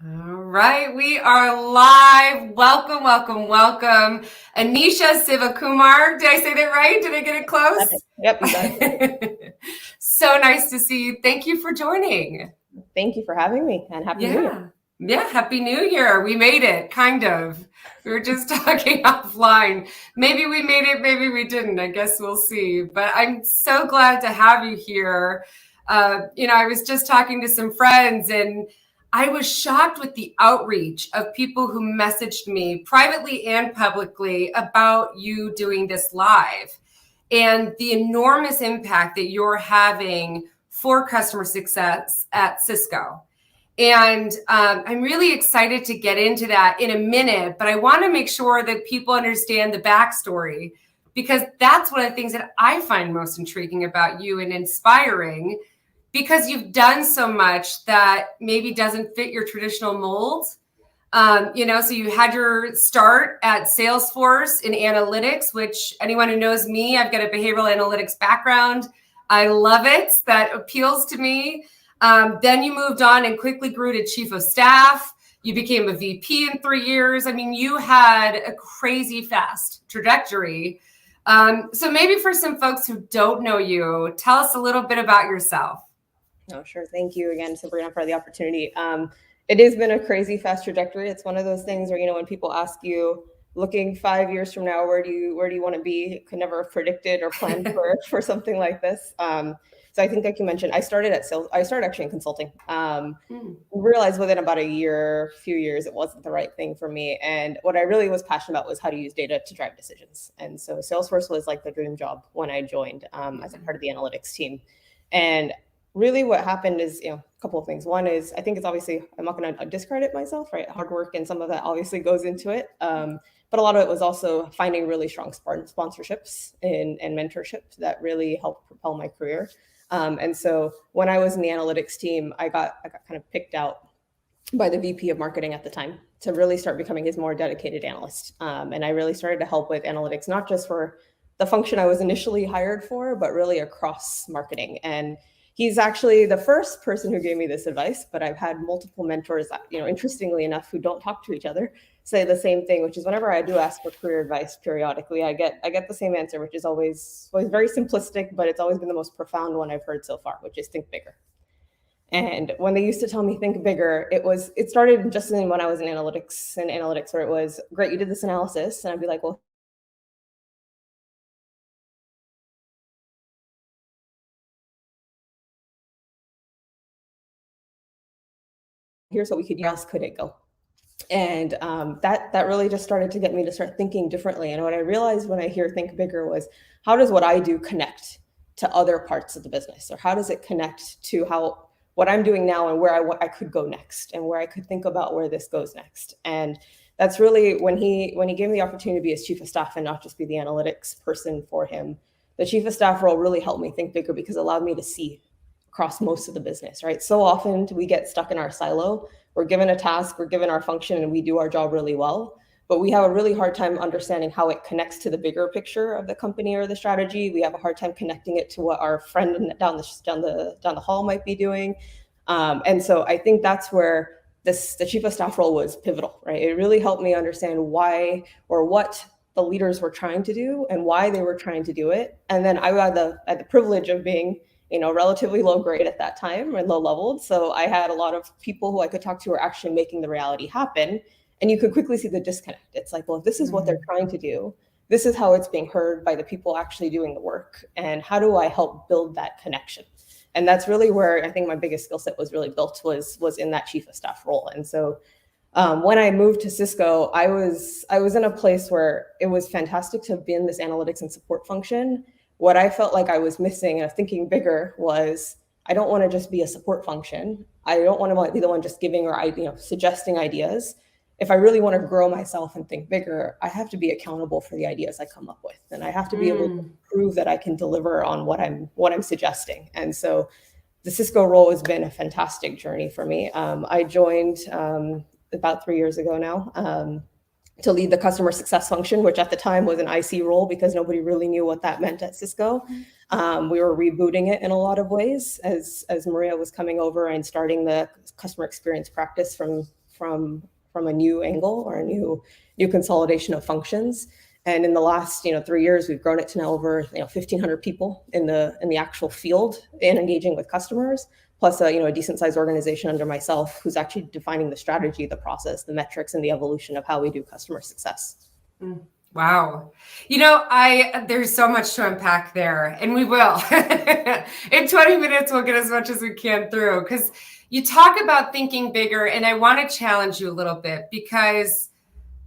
All right, we are live. Welcome, welcome, welcome. Anisha Sivakumar. Did I say that right? Did I get it Got close? it. Yep, you got it. So nice to see you. Thank you for joining. Thank you for having me and Happy New Year. Yeah. Yeah. Happy New Year. We made it, kind of. We were just talking offline. Maybe we made it, maybe we didn't. I guess we'll see. But I'm so glad to have you here. I was just talking to some friends and I was shocked with the outreach of people who messaged me privately and publicly about you doing this live and the enormous impact that you're having for customer success at Cisco. And I'm really excited to get into that in a minute, but I want to make sure that people understand the backstory because that's one of the things that I find most intriguing about you and inspiring because you've done so much that maybe doesn't fit your traditional mold. So you had your start at Salesforce in analytics, which anyone who knows me, I've got a behavioral analytics background. I love it. That appeals to me. Then you moved on and quickly grew to chief of staff. You became a VP in 3 years. I mean, you had a crazy fast trajectory. So maybe for some folks who don't know you, tell us a little bit about yourself. Oh, sure. Thank you again, Sabrina, for the opportunity. It has been a crazy fast trajectory. It's one of those things where, when people ask you, looking 5 years from now, where do you want to be? Could never have predicted or planned for something like this. So I think, like you mentioned, I started at sales. I started actually in consulting. Realized within about a few years, it wasn't the right thing for me. And what I really was passionate about was how to use data to drive decisions. And so Salesforce was like the dream job when I joined as a part of the analytics team. And really what happened is, a couple of things. One is, I think it's obviously, I'm not going to discredit myself, right? Hard work and some of that obviously goes into it. But a lot of it was also finding really strong sponsorships and mentorship that really helped propel my career. And so when I was in the analytics team, I got kind of picked out by the VP of marketing at the time to really start becoming his more dedicated analyst. And I really started to help with analytics, not just for the function I was initially hired for, but really across marketing. And he's actually the first person who gave me this advice, but I've had multiple mentors, interestingly enough, who don't talk to each other, say the same thing, which is whenever I do ask for career advice periodically, I get the same answer, which is always very simplistic, but it's always been the most profound one I've heard so far, which is think bigger. And when they used to tell me think bigger, it started just when I was in analytics, where it was great, you did this analysis, and I'd be like, well, here's what we could else could it go? And that really just started to get me to start thinking differently. And what I realized when I hear think bigger was, how does what I do connect to other parts of the business, or how does it connect to what I'm doing now and where I could go next, and where I could think about where this goes next. And that's really when he gave me the opportunity to be his chief of staff and not just be the analytics person for him. The chief of staff role really helped me think bigger because it allowed me to see across most of the business, right? So often we get stuck in our silo. We're given a task, we're given our function, and we do our job really well. But we have a really hard time understanding how it connects to the bigger picture of the company or the strategy. We have a hard time connecting it to what our friend down the hall might be doing. And so I think that's where the chief of staff role was pivotal, right? It really helped me understand why or what the leaders were trying to do and why they were trying to do it. And then I had the privilege of being relatively low grade at that time and low leveled. So I had a lot of people who I could talk to who were actually making the reality happen. And you could quickly see the disconnect. It's like, well, if this is what they're trying to do, this is how it's being heard by the people actually doing the work. And how do I help build that connection? And that's really where I think my biggest skill set was really built was in that chief of staff role. And so when I moved to Cisco, I was in a place where it was fantastic to be in this analytics and support function. What I felt like I was missing and thinking bigger was, I don't want to just be a support function. I don't want to be the one just giving or suggesting ideas. If I really want to grow myself and think bigger, I have to be accountable for the ideas I come up with, and I have to be able to prove that I can deliver on what I'm suggesting. And so, the Cisco role has been a fantastic journey for me. I joined about 3 years ago now. To lead the customer success function, which at the time was an IC role because nobody really knew what that meant at Cisco. We were rebooting it in a lot of ways as Maria was coming over and starting the customer experience practice from from a new angle or a new consolidation of functions. And in the last 3 years, we've grown it to now over 1,500 people in the actual field and engaging with customers, plus a decent sized organization under myself who's actually defining the strategy, the process, the metrics, and the evolution of how we do customer success. Wow. There's so much to unpack there, and we will. In 20 minutes, we'll get as much as we can through, because you talk about thinking bigger, and I want to challenge you a little bit, because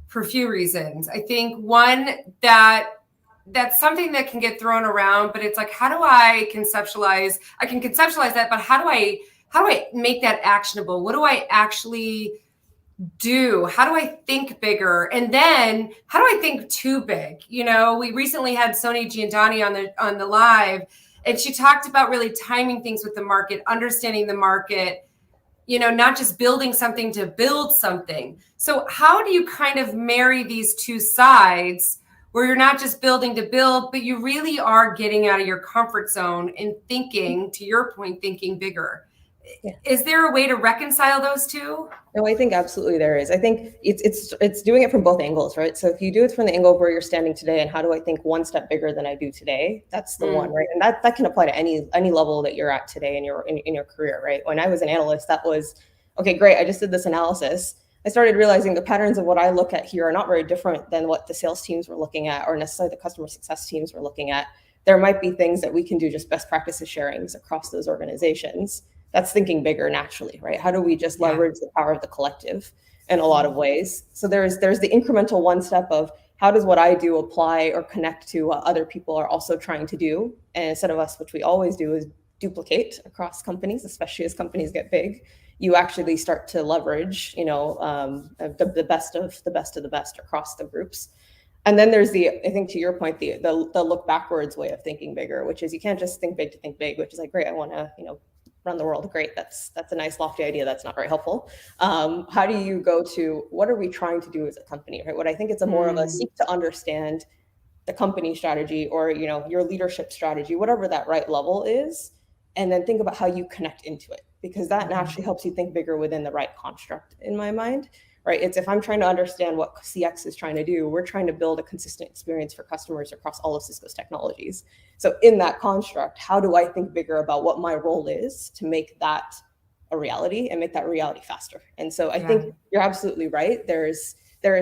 for a few reasons. I think one, that's something that can get thrown around, but it's like, how do I conceptualize? I can conceptualize that, but how do I make that actionable? What do I actually do? How do I think bigger? And then how do I think too big? We recently had Sony Giandani on the live, and she talked about really timing things with the market, understanding the market, not just building something to build something. So how do you kind of marry these two sides where you're not just building to build, but you really are getting out of your comfort zone and thinking, to your point, thinking bigger? Yeah. Is there a way to reconcile those two? No, I think absolutely there is. I think it's doing it from both angles, right? So if you do it from the angle of where you're standing today and how do I think one step bigger than I do today, that's the one, right? And that can apply to any level that you're at today in your career, right? When I was an analyst, that was, okay, great, I just did this analysis. I started realizing the patterns of what I look at here are not very different than what the sales teams were looking at or necessarily the customer success teams were looking at. There might be things that we can do, just best practices sharings across those organizations. That's thinking bigger naturally, right? How do we just leverage the power of the collective in a lot of ways? So there's the incremental one step of how does what I do apply or connect to what other people are also trying to do? And instead of us, which we always do, is duplicate across companies, especially as companies get big, you actually start to leverage, the best of the best across the groups. And then there's I think to your point, the look backwards way of thinking bigger, which is you can't just think big to think big, which is like, great, I want to, run the world. Great. That's a nice lofty idea. That's not very helpful. How do you go to what are we trying to do as a company, right? What I think it's a more of a seek to understand the company strategy or, your leadership strategy, whatever that right level is, and then think about how you connect into it, because that naturally helps you think bigger within the right construct in my mind, right? It's if I'm trying to understand what CX is trying to do, we're trying to build a consistent experience for customers across all of Cisco's technologies. So in that construct, how do I think bigger about what my role is to make that a reality and make that reality faster? And so I think you're absolutely right. There is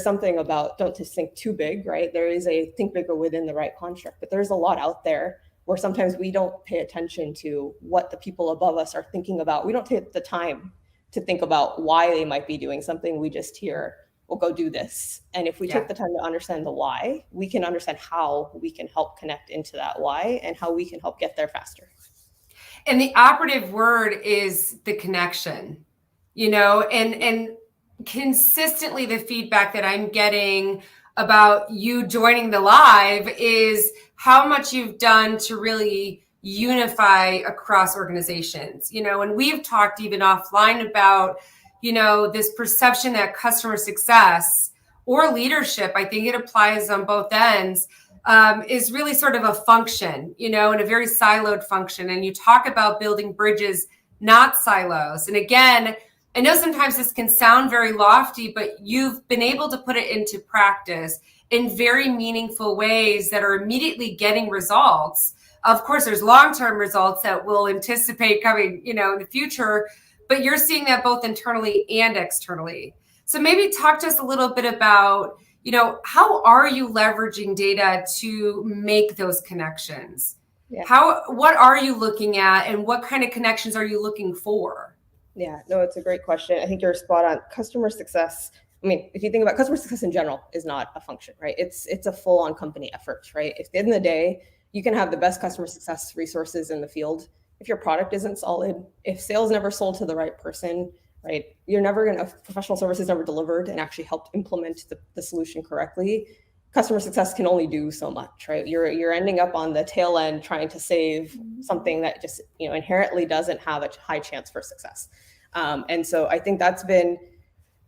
something about don't just think too big, right? There is a think bigger within the right construct, but there's a lot out there where sometimes we don't pay attention to what the people above us are thinking about. We don't take the time to think about why they might be doing something. We just hear, we'll go do this. And if we take the time to understand the why, we can understand how we can help connect into that why and how we can help get there faster. And the operative word is the connection, and consistently the feedback that I'm getting about you joining the live is how much you've done to really unify across organizations, and we've talked even offline about, this perception that customer success or leadership, I think it applies on both ends, is really sort of a function, and a very siloed function. And you talk about building bridges, not silos. And again, I know sometimes this can sound very lofty, but you've been able to put it into practice in very meaningful ways that are immediately getting results. Of course, there's long-term results that we'll anticipate coming, in the future, but you're seeing that both internally and externally. So maybe talk to us a little bit about, how are you leveraging data to make those connections? Yeah. What are you looking at, and what kind of connections are you looking for? Yeah, no, it's a great question. I think you're spot on. Customer success, I mean, if you think about customer success in general, is not a function, right? It's a full-on company effort, right? If at the end of the day, you can have the best customer success resources in the field. If your product isn't solid, if sales never sold to the right person, right? You're never going to, professional services never delivered and actually helped implement the solution correctly. Customer success can only do so much, right? You're ending up on the tail end trying to save something that just, inherently doesn't have a high chance for success. And so I think that's been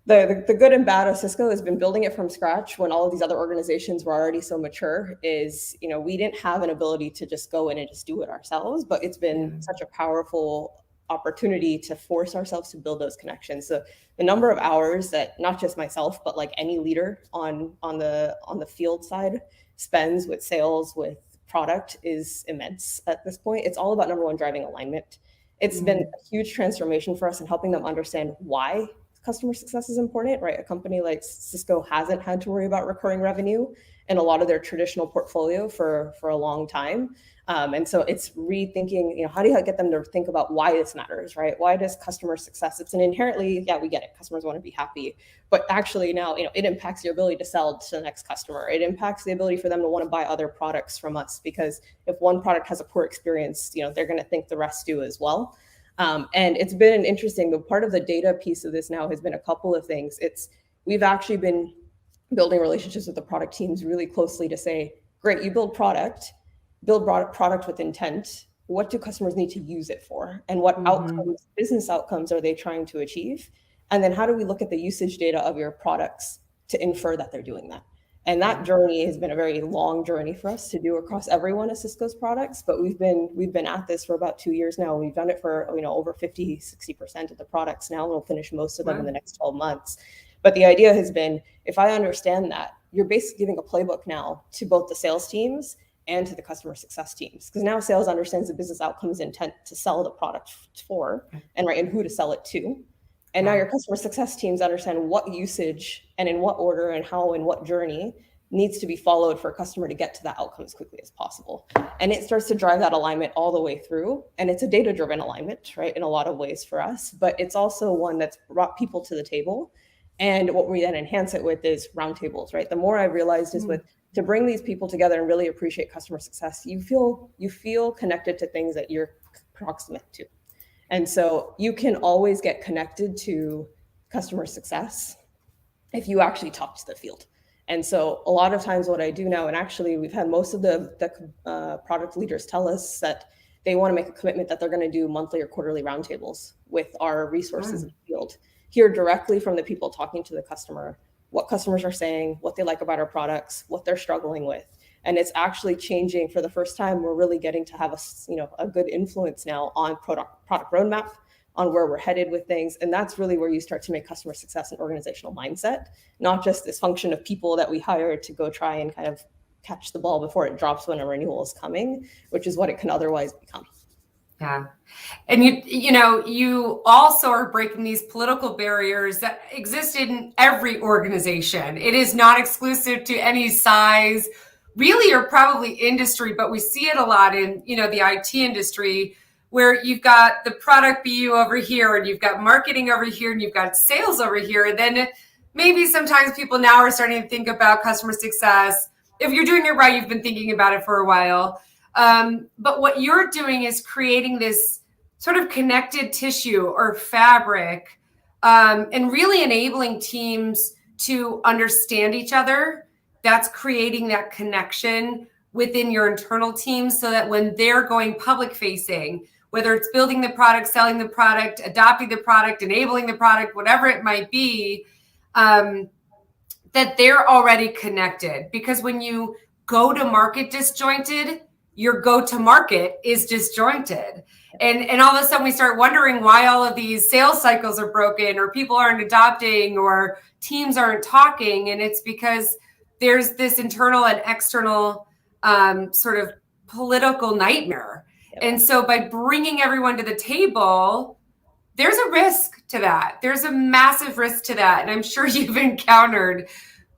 the good and bad of Cisco has been building it from scratch when all of these other organizations were already so mature is, we didn't have an ability to just go in and just do it ourselves, but it's been such a powerful opportunity to force ourselves to build those connections. So the number of hours that not just myself, but like any leader on the field side spends with sales, with product is immense at this point. It's all about, number one, driving alignment. It's been a huge transformation for us in helping them understand why customer success is important, right? A company like Cisco hasn't had to worry about recurring revenue in a lot of their traditional portfolio for a long time. And so it's rethinking, how do you get them to think about why this matters, right? Why does customer success? It's an inherently, we get it. Customers want to be happy, but actually now, it impacts your ability to sell to the next customer. It impacts the ability for them to want to buy other products from us, because if one product has a poor experience, they're going to think the rest do as well. And it's been interesting. The part of the data piece of this now has been a couple of things. We've actually been building relationships with the product teams really closely to say, great, you build product with intent. What do customers need to use it for? And what outcomes, business outcomes, are they trying to achieve? And then how do we look at the usage data of your products to infer that they're doing that? And that journey has been a very long journey for us to do across every one of Cisco's products. But we've been at this for about 2 years now. We've done it for over 50-60% of the products now, and we'll finish most of them in the next 12 months. But the idea has been, if I understand that, you're basically giving a playbook now to both the sales teams and to the customer success teams, because now sales understands the business outcomes intent to sell the product for, and who to sell it to. And now your customer success teams understand what usage and in what order and how and what journey needs to be followed for a customer to get to that outcome as quickly as possible. And it starts to drive that alignment all the way through. And it's a data-driven alignment, right, in a lot of ways for us, but it's also one that's brought people to the table. And what we then enhance it with is roundtables, right? The more I've realized is to bring these people together and really appreciate customer success, you feel connected to things that you're proximate to. And so you can always get connected to customer success if you actually talk to the field. And so a lot of times what I do now, and actually we've had most of the product leaders tell us that they want to make a commitment that they're going to do monthly or quarterly roundtables with our resources in the field, hear directly from the people talking to the customer, what customers are saying, what they like about our products, what they're struggling with. And it's actually changing. For the first time, we're really getting to have a good influence now on product roadmap, on where we're headed with things. And that's really where you start to make customer success an organizational mindset, not just this function of people that we hire to go try and kind of catch the ball before it drops when a renewal is coming, which is what it can otherwise become. Yeah. And you also are breaking these political barriers that exist in every organization. It is not exclusive to any size, really, or probably industry, but we see it a lot in, the IT industry, where you've got the product BU over here, and you've got marketing over here, and you've got sales over here. And then maybe sometimes people now are starting to think about customer success. If you're doing it right, you've been thinking about it for a while. But what you're doing is creating this sort of connected tissue or fabric, and really enabling teams to understand each other. That's creating that connection within your internal teams, so that when they're going public facing, whether it's building the product, selling the product, adopting the product, enabling the product, whatever it might be, that they're already connected. Because when you go to market disjointed, your go-to-market is disjointed. And all of a sudden we start wondering why all of these sales cycles are broken, or people aren't adopting, or teams aren't talking. And it's because there's this internal and external sort of political nightmare. And so by bringing everyone to the table, there's a risk to that. There's a massive risk to that. And I'm sure you've encountered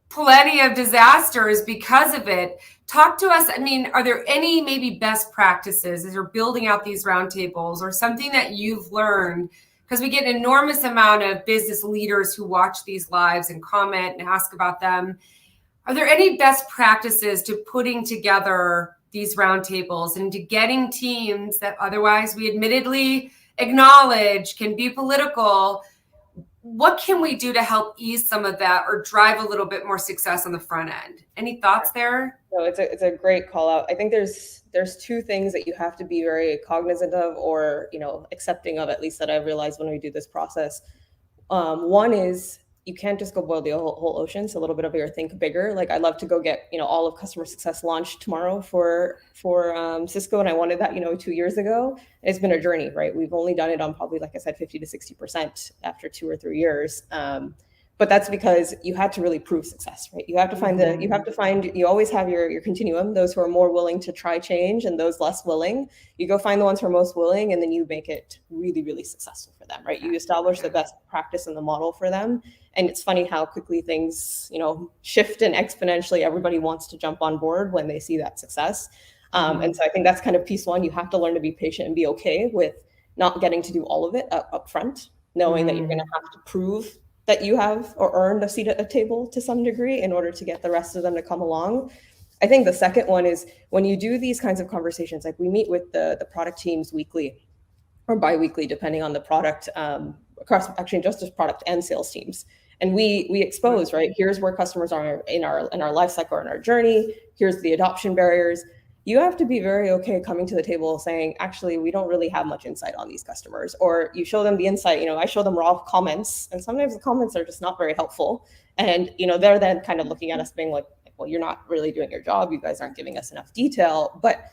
plenty of disasters because of it. Talk to us. I mean, are there any maybe best practices as you're building out these roundtables, or something that you've learned? Because we get an enormous amount of business leaders who watch these lives and comment and ask about them. Are there any best practices to putting together these roundtables and to getting teams that otherwise we admittedly acknowledge can be political? What can we do to help ease some of that, or drive a little bit more success on the front end? Any thoughts there? No, it's a great call out. I think there's two things that you have to be very cognizant of, or accepting of, at least that I've realized when we do this process. One is you can't just go boil the whole ocean. So a little bit of your think bigger. Like I'd love to go get, all of customer success launched tomorrow for Cisco. And I wanted that, 2 years ago. It's been a journey, right? We've only done it on probably, like I said, 50 to 60% after 2 or 3 years. But that's because you had to really prove success, right? You have to find you always have your continuum, those who are more willing to try change and those less willing. You go find the ones who are most willing, and then you make it really, really successful for them, right? You establish the best practice and the model for them. And it's funny how quickly things, shift, and exponentially everybody wants to jump on board when they see that success. And so I think that's kind of piece one. You have to learn to be patient and be okay with not getting to do all of it up front, knowing that you're going to have to prove that you have or earned a seat at a table to some degree in order to get the rest of them to come along. I think the second one is when you do these kinds of conversations, like we meet with the product teams weekly or bi-weekly, depending on the product, across actually just as product and sales teams. And we expose, right? Here's where customers are in our life cycle, in our journey. Here's the adoption barriers. You have to be very okay coming to the table saying, actually, we don't really have much insight on these customers. Or you show them the insight, I show them raw comments, and sometimes the comments are just not very helpful. And, they're then kind of looking at us being like, well, you're not really doing your job. You guys aren't giving us enough detail. But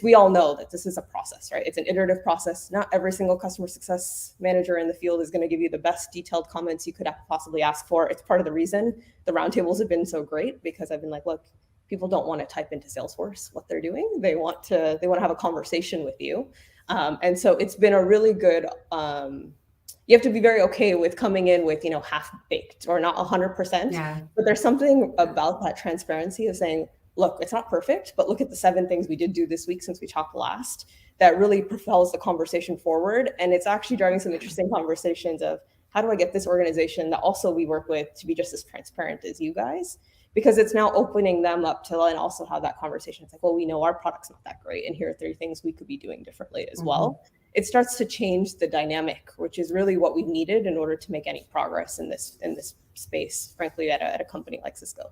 we all know that this is a process, right? It's an iterative process. Not every single customer success manager in the field is going to give you the best detailed comments you could possibly ask for. It's part of the reason the roundtables have been so great, because I've been like, look, people don't want to type into Salesforce what they're doing. They want to have a conversation with you. And so it's been a really good, you have to be very okay with coming in with, half baked or not 100%. Yeah. But there's something about that transparency of saying, look, it's not perfect, but look at the 7 things we did do this week since we talked last that really propels the conversation forward. And it's actually driving some interesting conversations of how do I get this organization that also we work with to be just as transparent as you guys? Because it's now opening them up to then also have that conversation. It's like, well, we know our product's not that great, and here are 3 things we could be doing differently as well. It starts to change the dynamic, which is really what we needed in order to make any progress in this space, frankly, at a company like Cisco.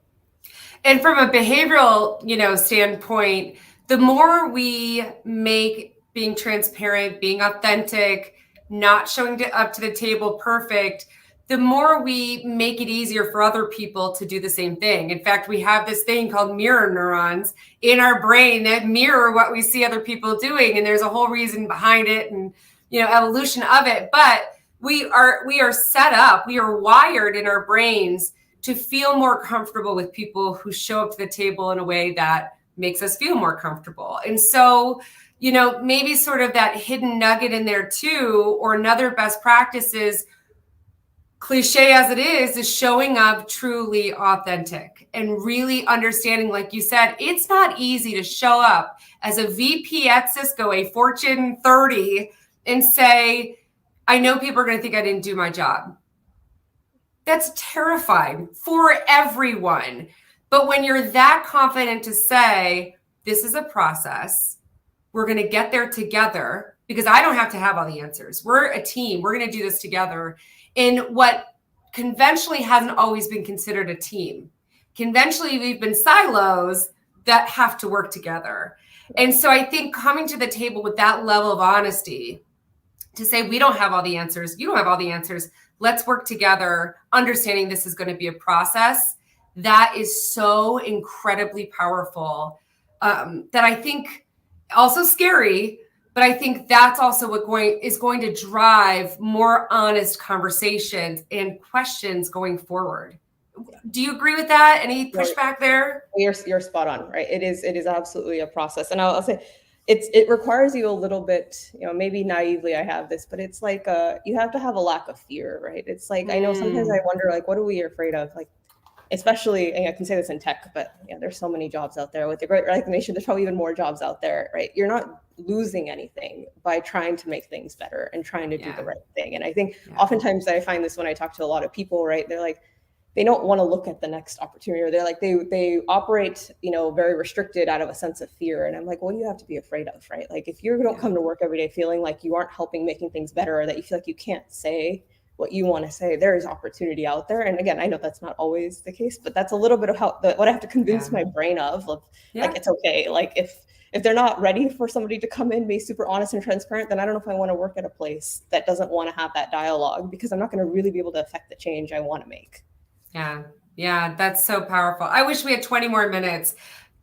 And from a behavioral, standpoint, the more we make being transparent, being authentic, not showing up to the table perfect, the more we make it easier for other people to do the same thing. In fact, we have this thing called mirror neurons in our brain that mirror what we see other people doing. And there's a whole reason behind it and, evolution of it. But we are set up, we are wired in our brains to feel more comfortable with people who show up to the table in a way that makes us feel more comfortable. And so, maybe sort of that hidden nugget in there too, or another best practice is, cliche as it is showing up truly authentic and really understanding, like you said, it's not easy to show up as a VP at Cisco, a Fortune 30, and say, I know people are going to think I didn't do my job. That's terrifying for everyone. But when you're that confident to say, this is a process, we're going to get there together, because I don't have to have all the answers. We're a team. We're going to do this together. In what conventionally hasn't always been considered a team. Conventionally, we've been silos that have to work together. And so I think coming to the table with that level of honesty to say, we don't have all the answers, you don't have all the answers, let's work together, understanding this is going to be a process, that is so incredibly powerful, that I think also scary. But I think that's also what is going to drive more honest conversations and questions going forward. Do you agree with that? Any pushback there? You're spot on, right? It is absolutely a process, and I'll say it requires you a little bit, maybe naively I have this, but it's like you have to have a lack of fear, right? It's like I know sometimes I wonder, like, what are we afraid of, like. Especially, and I can say this in tech, but there's so many jobs out there with the Great Resignation. There's probably even more jobs out there, right? You're not losing anything by trying to make things better and trying to do the right thing. And I think oftentimes I find this when I talk to a lot of people, right? They're like, they don't want to look at the next opportunity, or they're like, they operate, very restricted out of a sense of fear. And I'm like, what do you have to be afraid of, right? Like if you don't come to work every day feeling like you aren't helping making things better, or that you feel like you can't say what you want to say, there is opportunity out there. And again, I know that's not always the case, but that's a little bit of what I have to convince my brain of, like, it's okay. Like if if they're not ready for somebody to come in, be super honest and transparent, then I don't know if I want to work at a place that doesn't want to have that dialogue, because I'm not going to really be able to affect the change I want to make. Yeah. Yeah. That's so powerful. I wish we had 20 more minutes.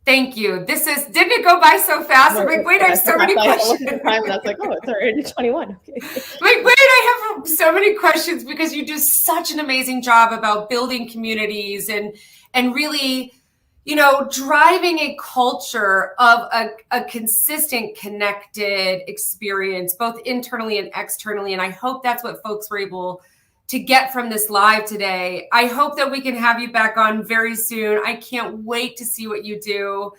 Thank you. Didn't it go by so fast? I'm like, wait, I have so many questions. I looked at the time and I was like, oh, it's already 21. Okay. Like, wait, I have so many questions, because you do such an amazing job about building communities and really, driving a culture of a consistent, connected experience, both internally and externally. And I hope that's what folks were able to get from this live today. I hope that we can have you back on very soon. I can't wait to see what you do.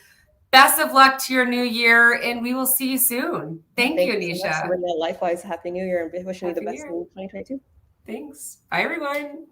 Best of luck to your new year, and we will see you soon. Thank you, Anisha. So much, Sabrina. Likewise, Happy New Year, and wishing you the best in 2022. Thanks. Bye, everyone.